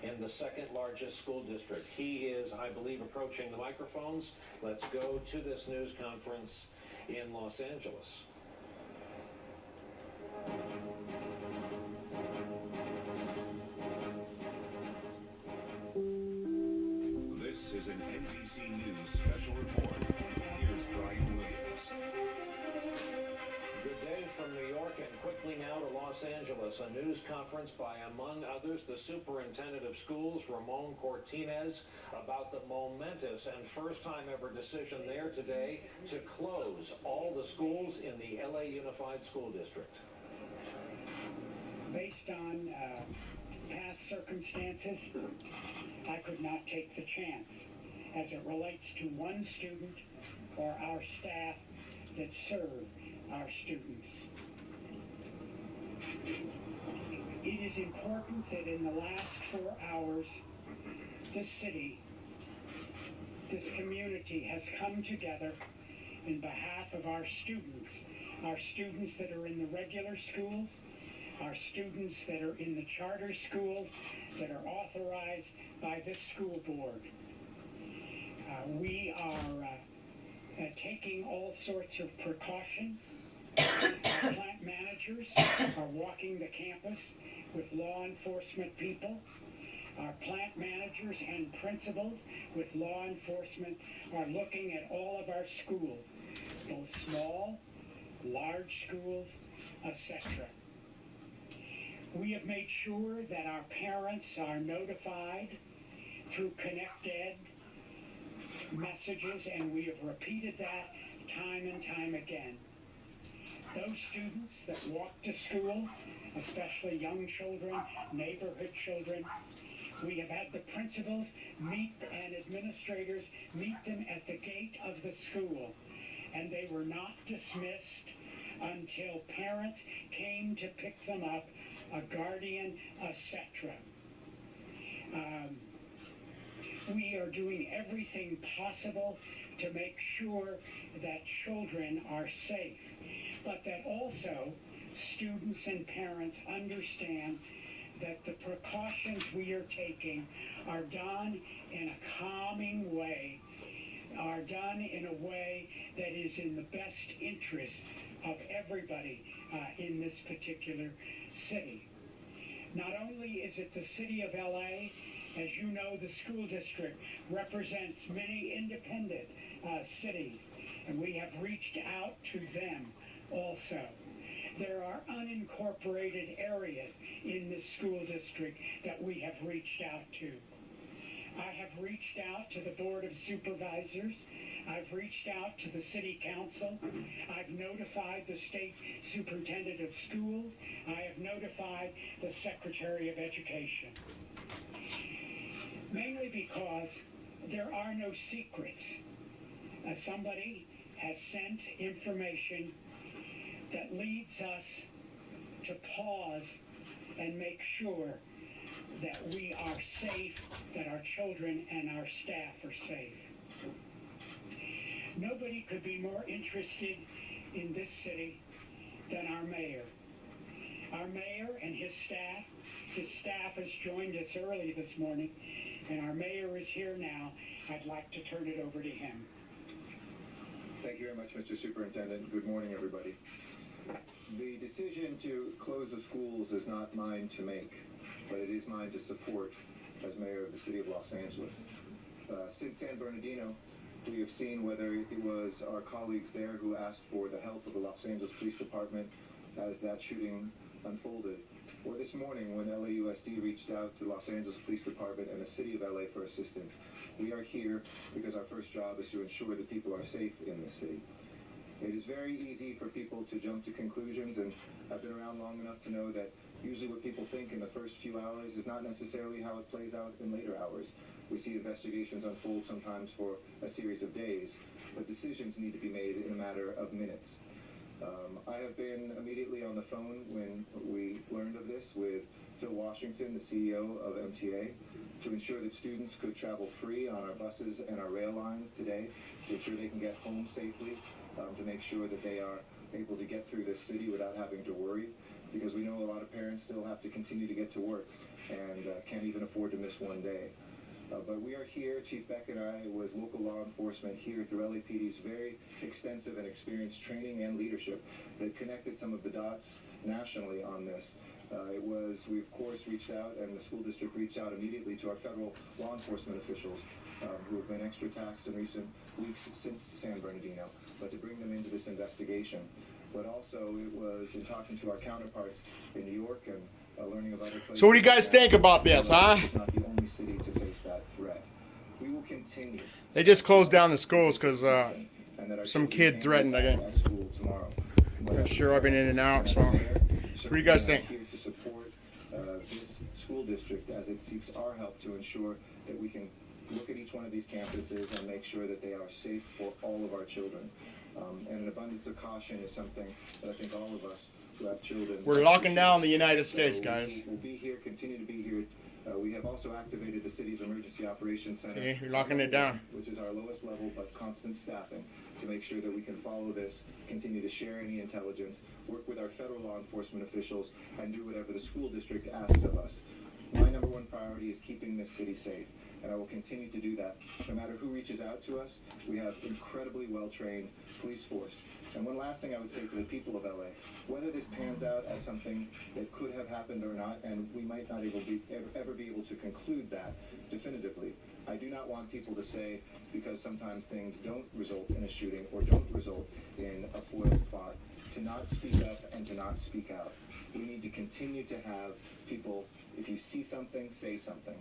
in the second largest school district. He is, I believe, approaching the microphones. Let's go to this news conference in Los Angeles. This is an NBC News special report. Here's Brian Williams. Good day from New York, and quickly now to Los Angeles. A news conference by, among others, the superintendent of schools, Ramon Cortines, about the momentous and first-time ever decision there today to close all the schools in the LA Unified School District. Based on past circumstances, I could not take the chance as it relates to one student or our staff that serve our students. It is important that in the last 4 hours, this city, this community has come together in behalf of our students that are in the regular schools, our students that are in the charter schools that are authorized by this school board. We are taking all sorts of precautions. Our plant managers are walking the campus with law enforcement people. Our plant managers and principals with law enforcement are looking at all of our schools, both small, large schools, etc. We have made sure that our parents are notified through ConnectEd messages, and we have repeated that time and time again. Those students that walk to school, especially young children, neighborhood children, we have had the principals meet and administrators meet them at the gate of the school, and they were not dismissed until parents came to pick them up, a guardian, etc. We are doing everything possible to make sure that children are safe, but that also students and parents understand that the precautions we are taking are done in a calming way, are done in a way that is in the best interest of everybody in this particular city. Not only is it the city of LA, as you know, the school district represents many independent cities, and we have reached out to them also. There are unincorporated areas in this school district that we have reached out to. I have reached out to the Board of Supervisors. I've reached out to the City Council. I've notified the State Superintendent of Schools. I have notified the Secretary of Education. Mainly because there are no secrets. Somebody has sent information that leads us to pause and make sure that we are safe, that our children and our staff are safe. Nobody could be more interested in this city than our mayor. Our mayor and his staff has joined us early this morning, and our mayor is here now. I'd like to turn it over to him. Thank you very much, Mr. Superintendent. Good morning, everybody. The decision to close the schools is not mine to make, but it is mine to support as mayor of the city of Los Angeles. Since San Bernardino, we have seen whether it was our colleagues there who asked for the help of the Los Angeles Police Department as that shooting unfolded, or this morning when LAUSD reached out to the Los Angeles Police Department and the city of LA for assistance. We are here because our first job is to ensure that people are safe in the city. It is very easy for people to jump to conclusions, and I've been around long enough to know that usually what people think in the first few hours is not necessarily how it plays out in later hours. We see investigations unfold sometimes for a series of days, but decisions need to be made in a matter of minutes. I have been immediately on the phone when we learned of this with Phil Washington, the CEO of MTA, to ensure that students could travel free on our buses and our rail lines today, to ensure they can get home safely, to make sure that they are able to get through this city without having to worry, because we know a lot of parents still have to continue to get to work. and can't even afford to miss one day. But we are here, Chief Beck and I, was local law enforcement here through LAPD's very extensive and experienced training and leadership that connected some of the dots nationally on this. We of course reached out, and the school district reached out immediately to our federal law enforcement officials who have been extra taxed in recent weeks since San Bernardino, but to bring them into this investigation. But also it was in talking to our counterparts in New York and learning about other places. So what do you guys think about this, huh? It's not the only city to face that threat. We will continue. They just closed down the schools because And that our some children kid can threatened go again. back to school tomorrow. I'm sure I've been in and out, so What do you guys think? Here to support this school district as it seeks our help to ensure that we can look at each one of these campuses and make sure that they are safe for all of our children. And an abundance of caution is something that I think all of us who have children. We're locking down the United States, So guys. We'll be here, continue to be here. We have also activated the city's Emergency Operations Center. See, you're locking it down. Which is our lowest level but constant staffing to make sure that we can follow this, continue to share any intelligence, work with our federal law enforcement officials, and do whatever the school district asks of us. My number one priority is keeping this city safe, and I will continue to do that. No matter who reaches out to us, we have incredibly well-trained police force. And one last thing I would say to the people of LA, whether this pans out as something that could have happened or not, and we might not ever be able to conclude that definitively, I do not want people to say, because sometimes things don't result in a shooting or don't result in a foiled plot, to not speak up and to not speak out. We need to continue to have people, if you see something, say something.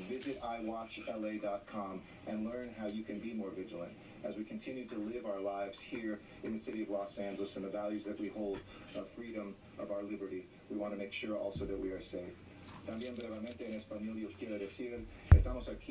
Visit iwatchla.com and learn how you can be more vigilant as we continue to live our lives here in the city of Los Angeles and the values that we hold of freedom, of our liberty. We want to make sure also that we are safe. También brevemente en español yo quiero decir, estamos aquí